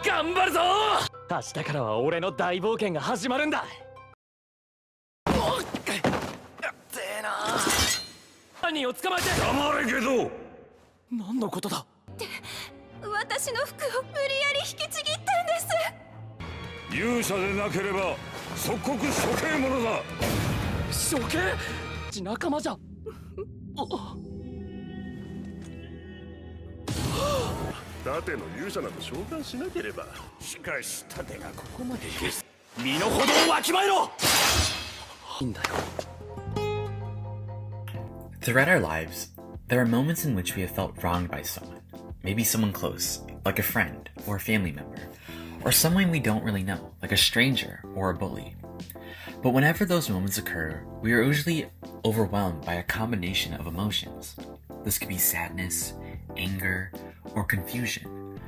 頑張るぞ。明日からは俺の大冒険が始まるんだ。やってえな。犯人を捕まえて。黙れけど。何のことだ。私の服を無理やり引きちぎったんです。勇者でなければ即刻処刑者だ。処刑？仲間じゃ。盾の勇者など召喚しなければ。しかし盾がここまで身の程をわきまえろ。いいんだよ。 Throughout our lives, there are moments in which we have felt wronged by someone. Maybe someone close, like a friend or a family member, or someone we don't really know, like a stranger or a bully. But whenever those moments occur, we are usually overwhelmed by a combination of emotions. This could be sadness, anger, or confusion.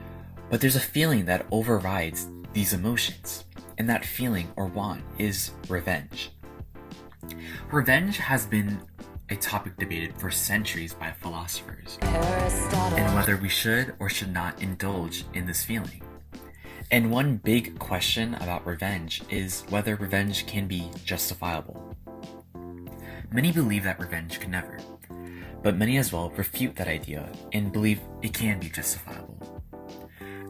But there's a feeling that overrides these emotions, and that feeling or want is revenge. Revenge has been a topic debated for centuries by philosophers, and whether we should or should not indulge in this feeling. And one big question about revenge is whether revenge can be justifiable. Many believe that revenge can never, but many as well refute that idea and believe it can be justifiable.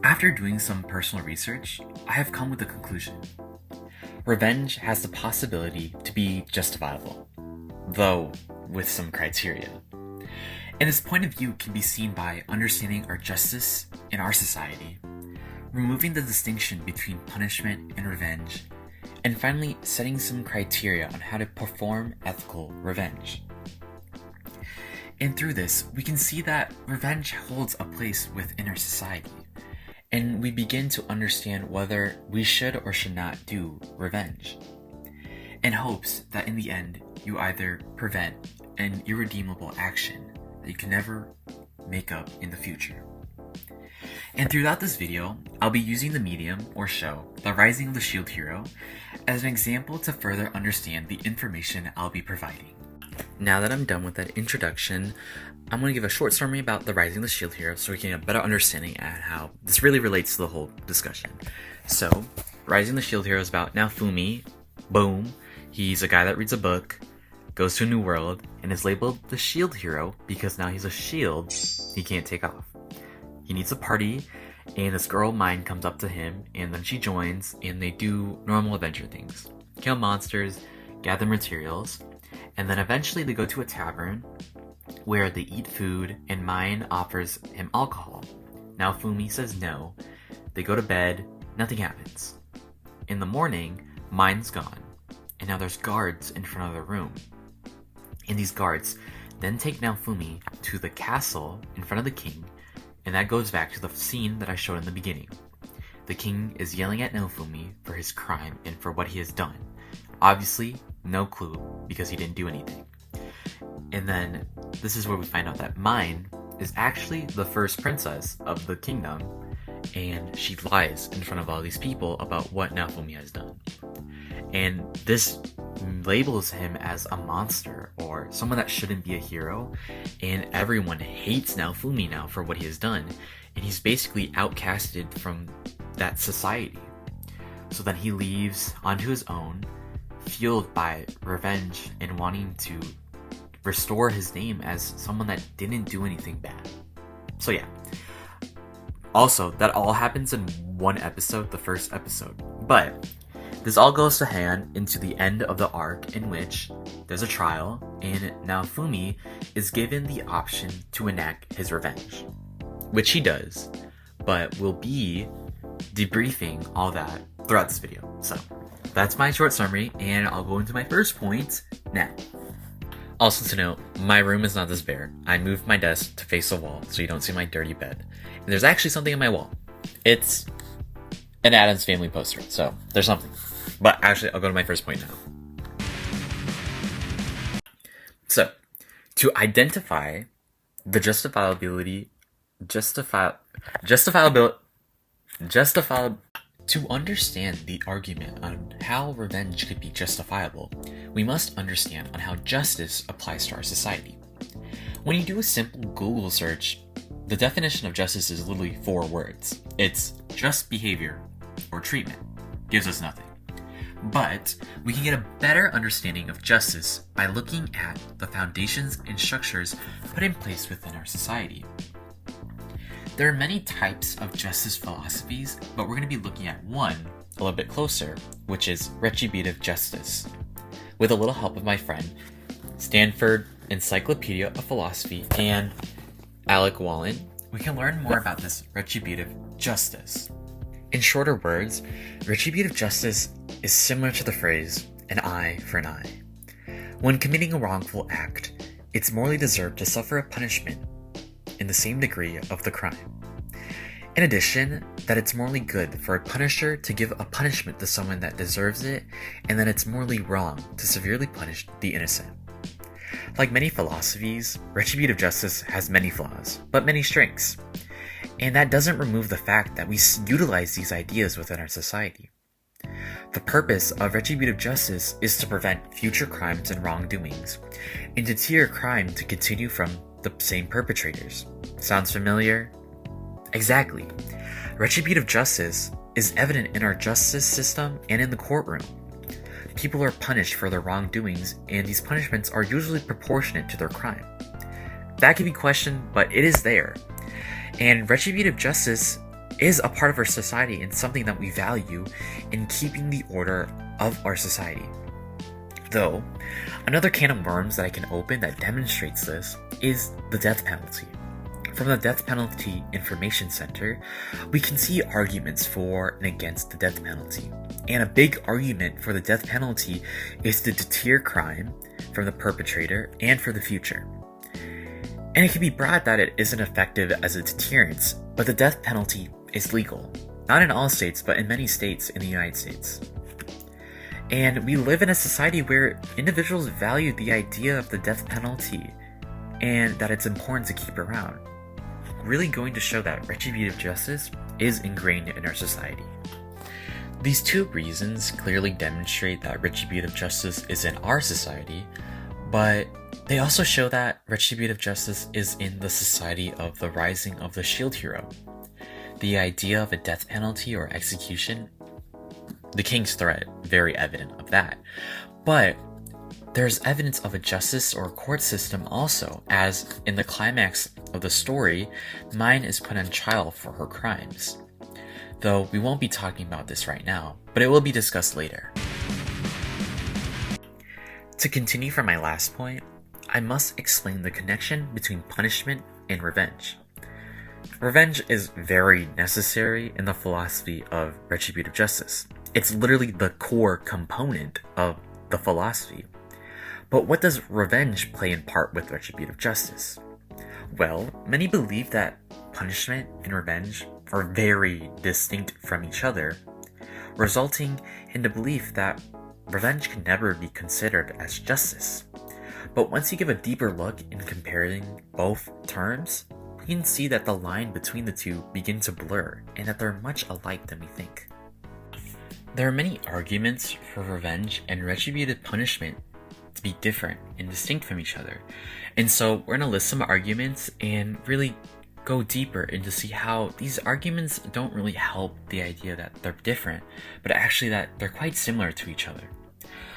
After doing some personal research, I have come with a conclusion. Revenge has the possibility to be justifiable, though with some criteria. And this point of view can be seen by understanding our justice in our society, removing the distinction between punishment and revenge, and finally setting some criteria on how to perform ethical revenge. And through this, we can see that revenge holds a place within our society, and we begin to understand whether we should or should not do revenge, in hopes that in the end, you either prevent an irredeemable action that you can never make up in the future. And throughout this video, I'll be using the medium or show, The Rising of the Shield Hero, as an example to further understand the information I'll be providing. Now that I'm done with that introduction, I'm going to give a short summary about The Rising of the Shield Hero so we can get a better understanding at how this really relates to the whole discussion. So, Rising of the Shield Hero is about Naofumi. Boom. He's a guy that reads a book, goes to a new world, and is labeled the Shield Hero because now he's a shield he can't take off. He needs a party, and this girl Mine comes up to him, and then she joins, and they do normal adventure things. Kill monsters, gather materials, and then eventually they go to a tavern where they eat food, and Mine offers him alcohol. Now Fumi says no. They go to bed, nothing happens. In the morning, Mine's gone, and now there's guards in front of the room. And these guards then take Naofumi to the castle in front of the king, and that goes back to the scene that I showed in the beginning. The king is yelling at Naofumi for his crime and for what he has done. Obviously, no clue, because he didn't do anything. And then, this is where we find out that Mine is actually the first princess of the kingdom, and she lies in front of all these people about what Naofumi has done. And this labels him as a monster or someone that shouldn't be a hero, and everyone hates Naofumi now for what he has done, and he's basically outcasted from that society. So then he leaves onto his own, fueled by revenge and wanting to restore his name as someone that didn't do anything bad. So yeah. Also, that all happens in one episode, the first episode. But this all goes to hand into the end of the arc in which there's a trial, and Naofumi is given the option to enact his revenge. Which he does, but we'll be debriefing all that throughout this video. So, that's my short summary, and I'll go into my first point now. Also to note, my room is not this bare. I moved my desk to face the wall so you don't see my dirty bed. And there's actually something in my wall. It's an Addams Family poster, so there's something. But actually, I'll go to my first point now. So, to identify the to understand the argument on how revenge could be justifiable, we must understand on how justice applies to our society. When you do a simple Google search, the definition of justice is literally 4 words. It's just behavior or treatment. Gives us nothing. But we can get a better understanding of justice by looking at the foundations and structures put in place within our society. There are many types of justice philosophies, but we're going to be looking at one a little bit closer, which is retributive justice. With a little help of my friend, Stanford Encyclopedia of Philosophy, and Alec Wallen, we can learn more about this retributive justice. In shorter words, retributive justice is similar to the phrase, an eye for an eye. When committing a wrongful act, it's morally deserved to suffer a punishment in the same degree of the crime. In addition, that it's morally good for a punisher to give a punishment to someone that deserves it, and that it's morally wrong to severely punish the innocent. Like many philosophies, retributive justice has many flaws, but many strengths. And that doesn't remove the fact that we utilize these ideas within our society. The purpose of retributive justice is to prevent future crimes and wrongdoings, and to deter crime to continue from the same perpetrators. Sounds familiar? Exactly. Retributive justice is evident in our justice system and in the courtroom. People are punished for their wrongdoings, and these punishments are usually proportionate to their crime. That can be questioned, but it is there. And retributive justice is a part of our society and something that we value in keeping the order of our society. Though, another can of worms that I can open that demonstrates this is the death penalty. From the Death Penalty Information Center, we can see arguments for and against the death penalty. And a big argument for the death penalty is to deter crime from the perpetrator and for the future. And it can be brought that it isn't effective as a deterrence, but the death penalty is legal. Not in all states, but in many states in the United States. And we live in a society where individuals value the idea of the death penalty and that it's important to keep around. Really going to show that retributive justice is ingrained in our society. These 2 reasons clearly demonstrate that retributive justice is in our society, but they also show that retributive justice is in the society of the rising of the shield hero. The idea of a death penalty or execution, the king's threat, very evident of that. But there's evidence of a justice or a court system also, as in the climax of the story, Mine is put on trial for her crimes. Though we won't be talking about this right now, but it will be discussed later. To continue from my last point, I must explain the connection between punishment and revenge. Revenge is very necessary in the philosophy of retributive justice. It's literally the core component of the philosophy. But what does revenge play in part with retributive justice? Well, many believe that punishment and revenge are very distinct from each other, resulting in the belief that revenge can never be considered as justice. But once you give a deeper look in comparing both terms, you can see that the line between the two begin to blur and that they're much alike than we think. There are many arguments for revenge and retributive punishment to be different and distinct from each other. And so we're going to list some arguments and really go deeper into see how these arguments don't really help the idea that they're different, but actually that they're quite similar to each other.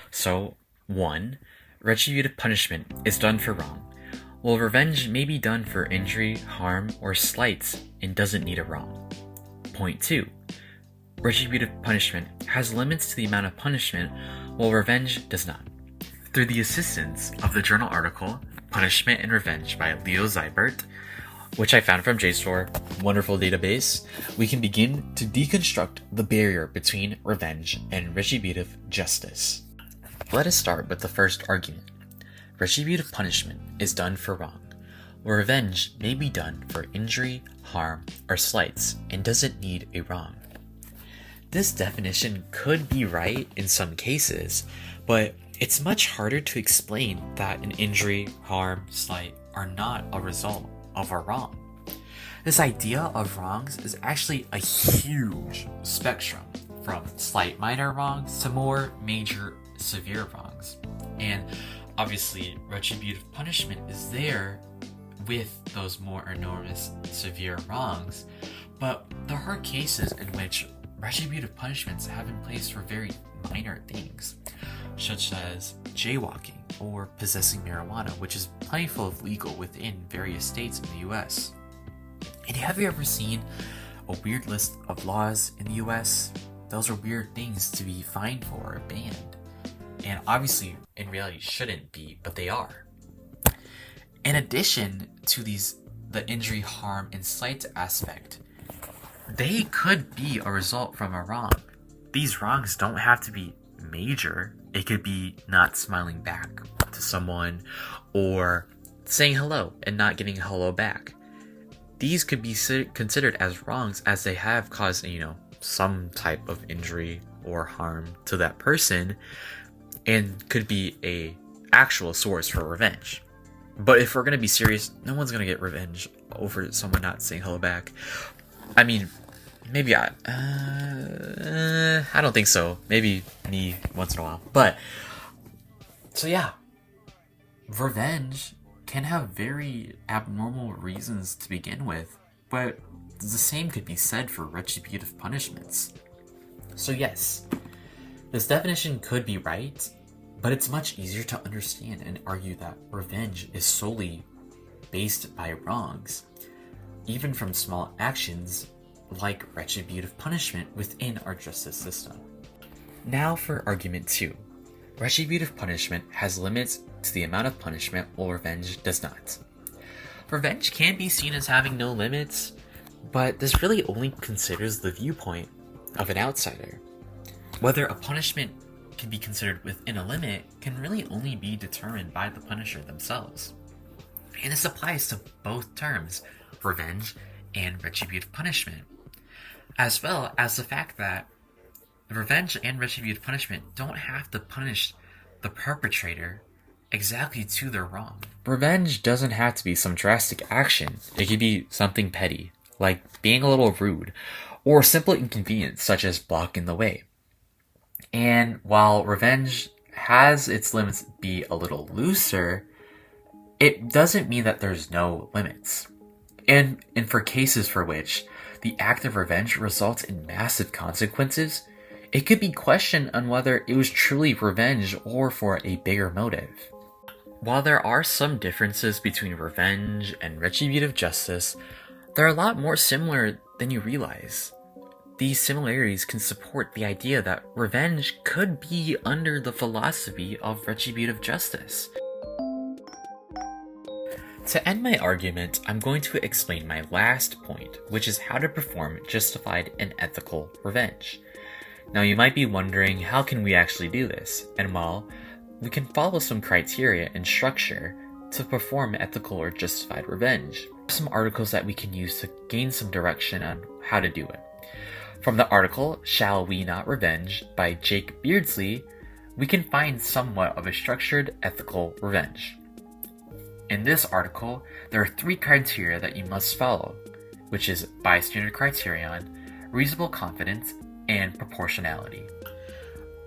So, 1. Retributive punishment is done for wrong, while revenge may be done for injury, harm, or slights and doesn't need a wrong. Point 2. Retributive punishment has limits to the amount of punishment, while revenge does not. Through the assistance of the journal article Punishment and Revenge by Leo Zybert, which I found from JSTOR, wonderful database, we can begin to deconstruct the barrier between revenge and retributive justice. Let us start with the first argument. Retributive punishment is done for wrong, where revenge may be done for injury, harm, or slights and doesn't need a wrong. This definition could be right in some cases, but it's much harder to explain that an injury, harm, slight are not a result of a wrong. This idea of wrongs is actually a huge spectrum, from slight minor wrongs to more major severe wrongs. And obviously retributive punishment is there with those more enormous, severe wrongs, but there are cases in which retributive punishments have been placed for very minor things, such as jaywalking or possessing marijuana, which is plentiful of legal within various states in the US. And have you ever seen a weird list of laws in the US? Those are weird things to be fined for or banned. And obviously, in reality, shouldn't be, but they are. In addition to the injury, harm, and slight aspect, they could be a result from a wrong. These wrongs don't have to be major. It could be not smiling back to someone or saying hello and not getting a hello back. These could be considered as wrongs as they have caused, some type of injury or harm to that person and could be a actual source for revenge. But if we're going to be serious, no one's going to get revenge over someone not saying hello back. I mean, maybe I don't think so. Maybe me once in a while. But, so yeah, revenge can have very abnormal reasons to begin with, but the same could be said for retributive punishments. So yes, this definition could be right, but it's much easier to understand and argue that revenge is solely based by wrongs, even from small actions like retributive punishment within our justice system. Now for argument 2. Retributive punishment has limits to the amount of punishment, while revenge does not. Revenge can be seen as having no limits, but this really only considers the viewpoint of an outsider. Whether a punishment can be considered within a limit can really only be determined by the punisher themselves. And this applies to both terms, revenge and retributive punishment, as well as the fact that revenge and retributive punishment don't have to punish the perpetrator exactly to their wrong. Revenge doesn't have to be some drastic action. It could be something petty, like being a little rude, or simple inconvenience such as blocking the way. And while revenge has its limits be a little looser, it doesn't mean that there's no limits. And for cases for which the act of revenge results in massive consequences, it could be questioned on whether it was truly revenge or for a bigger motive. While there are some differences between revenge and retributive justice, they're a lot more similar than you realize. These similarities can support the idea that revenge could be under the philosophy of retributive justice. To end my argument, I'm going to explain my last point, which is how to perform justified and ethical revenge. Now you might be wondering, how can we actually do this? And well, we can follow some criteria and structure to perform ethical or justified revenge. Some articles that we can use to gain some direction on how to do it. From the article, Shall We Not Revenge by Jake Beardsley, we can find somewhat of a structured ethical revenge. In this article, there are 3 criteria that you must follow, which is bystander criterion, reasonable confidence, and proportionality.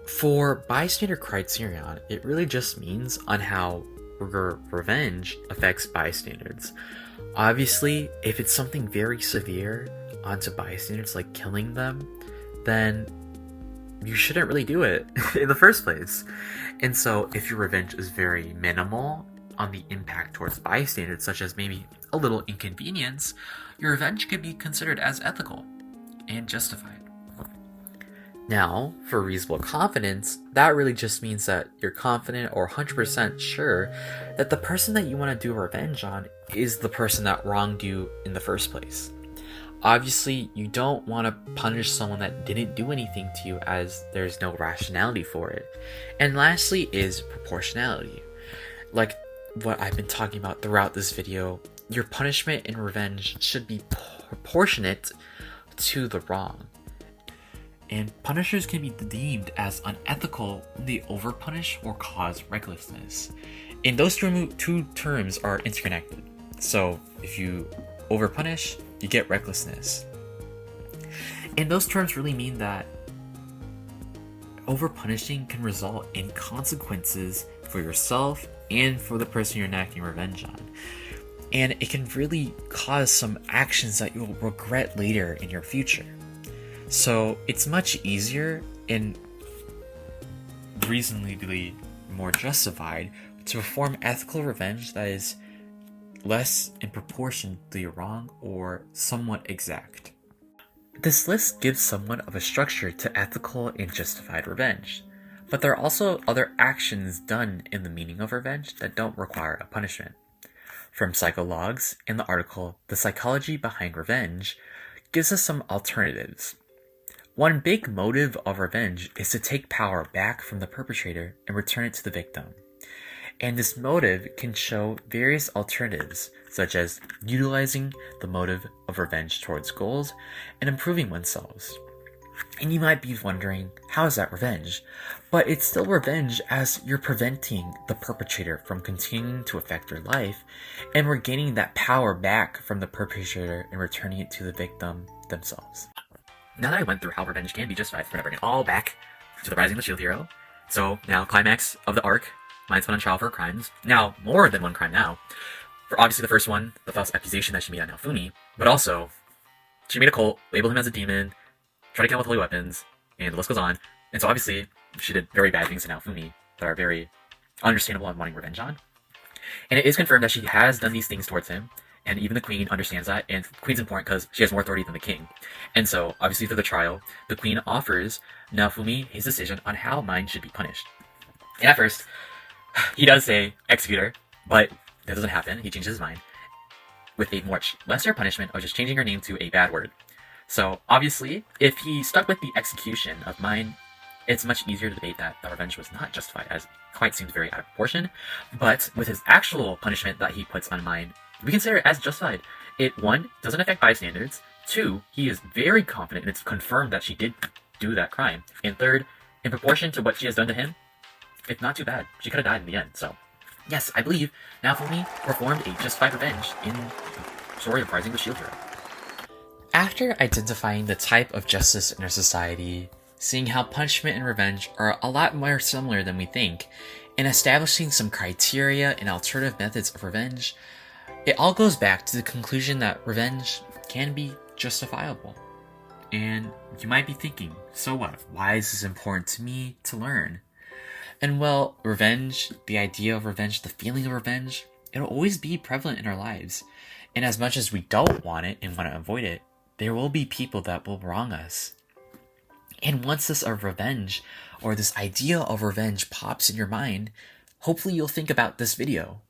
For bystander criterion, it really just means on how revenge affects bystanders. Obviously, if it's something very severe onto bystanders, like killing them, then you shouldn't really do it in the first place. And so if your revenge is very minimal on the impact towards bystanders, such as maybe a little inconvenience, your revenge could be considered as ethical and justified. Now, for reasonable confidence, that really just means that you're confident or 100% sure that the person that you want to do revenge on is the person that wronged you in the first place. Obviously, you don't want to punish someone that didn't do anything to you, as there's no rationality for it. And lastly is proportionality. Like what I've been talking about throughout this video, your punishment and revenge should be proportionate to the wrong. And punishers can be deemed as unethical when they overpunish or cause recklessness. And those two terms are interconnected. So if you overpunish, you get recklessness. And those terms really mean that overpunishing can result in consequences for yourself and for the person you're enacting revenge on. and it can really cause some actions that you'll regret later in your future. So it's much easier and reasonably more justified to perform ethical revenge that is less in proportion to your wrong or somewhat exact. This list gives somewhat of a structure to ethical and justified revenge, but there are also other actions done in the meaning of revenge that don't require a punishment. From Psychologues in the article The Psychology Behind Revenge gives us some alternatives. One big motive of revenge is to take power back from the perpetrator and return it to the victim. And this motive can show various alternatives, such as utilizing the motive of revenge towards goals and improving oneself. And you might be wondering, how is that revenge? But it's still revenge as you're preventing the perpetrator from continuing to affect your life and regaining that power back from the perpetrator and returning it to the victim themselves. Now that I went through how revenge can be justified, we're going to bring it all back to the Rising of the Shield Hero. So now, climax of the arc, Mind's put on trial for her crimes. Now, more than one crime now. For obviously the first one, the false accusation that she made on Naofumi, but also, she made a cult, labeled him as a demon, tried to kill him with holy weapons, and the list goes on. And so obviously, she did very bad things to Naofumi that are very understandable and wanting revenge on. And it is confirmed that she has done these things towards him, and even the queen understands that, and the queen's important because she has more authority than the king. And so, obviously through the trial, the queen offers Naofumi his decision on how Mind should be punished. And at first, he does say executor, but that doesn't happen. He changes his mind with a much lesser punishment of just changing her name to a bad word. So obviously, if he stuck with the execution of Mind, it's much easier to debate that the revenge was not justified, as it quite seems very out of proportion. But with his actual punishment that he puts on Mind, we consider it as justified. It, 1, doesn't affect bystanders. 2, he is very confident and it's confirmed that she did do that crime. And 3rd, in proportion to what she has done to him, it's not too bad. She could have died in the end, so. Yes, I believe Naofumi performed a justified revenge in the story of Rising the Shield Hero. After identifying the type of justice in our society, seeing how punishment and revenge are a lot more similar than we think, and establishing some criteria and alternative methods of revenge, it all goes back to the conclusion that revenge can be justifiable. And you might be thinking, so what? Why is this important to me to learn? And well, revenge, the idea of revenge, the feeling of revenge, it'll always be prevalent in our lives. And as much as we don't want it and want to avoid it, there will be people that will wrong us. And once this revenge, or this idea of revenge pops in your mind, hopefully you'll think about this video.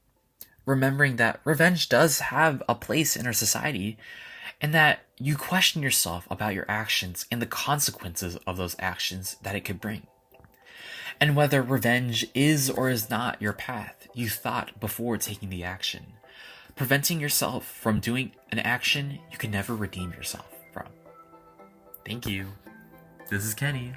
Remembering that revenge does have a place in our society, and that you question yourself about your actions and the consequences of those actions that it could bring. And whether revenge is or is not your path you thought before taking the action, preventing yourself from doing an action you can never redeem yourself from. Thank you. This is Kenny.